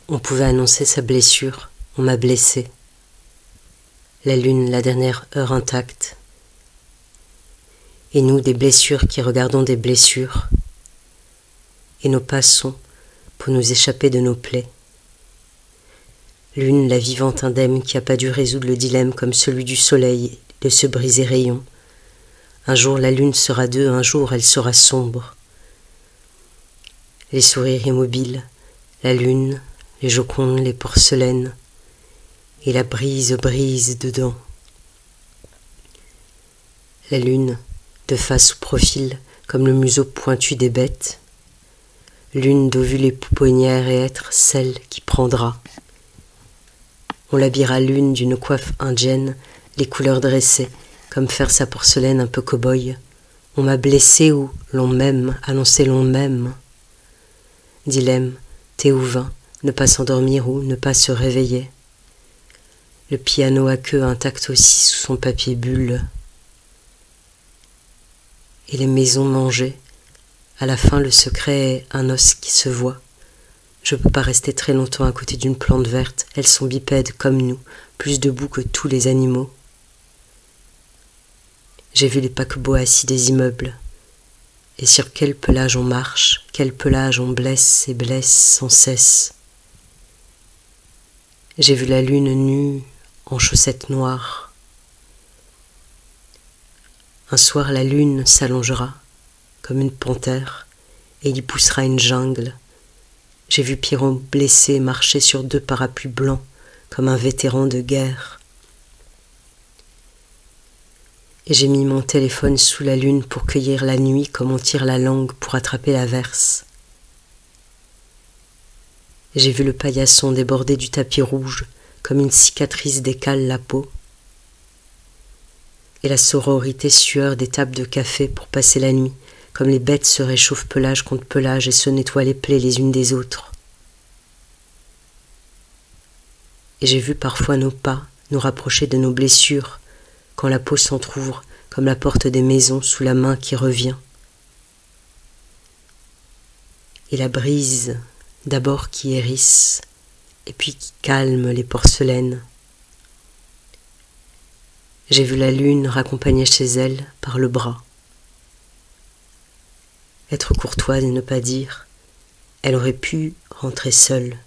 On pouvait annoncer sa blessure, on m'a blessé. La lune, la dernière heure intacte. Et nous, des blessures qui regardons des blessures. Et nos passons pour nous échapper de nos plaies. Lune, la vivante indemne qui n'a pas dû résoudre le dilemme comme celui du soleil de se briser rayon. Un jour la lune sera deux, un jour elle sera sombre. Les sourires immobiles, la lune, les jocondes, les porcelaines, et la brise brise dedans. La lune, de face ou profil, comme le museau pointu des bêtes. Lune d'ovules et pouponnières et être celle qui prendra. On l'habillera lune d'une coiffe indienne, les couleurs dressées, comme faire sa porcelaine un peu cow-boy. On m'a blessé ou l'on m'aime, annoncé l'on m'aime. Dilemme, thé ou vin, ne pas s'endormir ou ne pas se réveiller. Le piano à queue intact aussi sous son papier bulle. Et les maisons mangées, à la fin le secret est un os qui se voit. Je peux pas rester très longtemps à côté d'une plante verte, elles sont bipèdes comme nous, plus debout que tous les animaux. J'ai vu les paquebots assis des immeubles, et sur quel pelage on marche, quel pelage on blesse et blesse sans cesse. J'ai vu la lune nue en chaussettes noires. Un soir la lune s'allongera comme une panthère et il y poussera une jungle. J'ai vu Pierrot blessé marcher sur deux parapluies blancs comme un vétéran de guerre. Et j'ai mis mon téléphone sous la lune pour cueillir la nuit comme on tire la langue pour attraper l'averse. J'ai vu le paillasson déborder du tapis rouge comme une cicatrice décale la peau. Et la sororité sueur des tables de café pour passer la nuit, comme les bêtes se réchauffent pelage contre pelage et se nettoient les plaies les unes des autres. Et j'ai vu parfois nos pas nous rapprocher de nos blessures, quand la peau s'entr'ouvre comme la porte des maisons sous la main qui revient. Et la brise, d'abord qui hérisse, et puis qui calme les porcelaines. J'ai vu la lune raccompagner chez elle par le bras. Être courtoise et ne pas dire, elle aurait pu rentrer seule.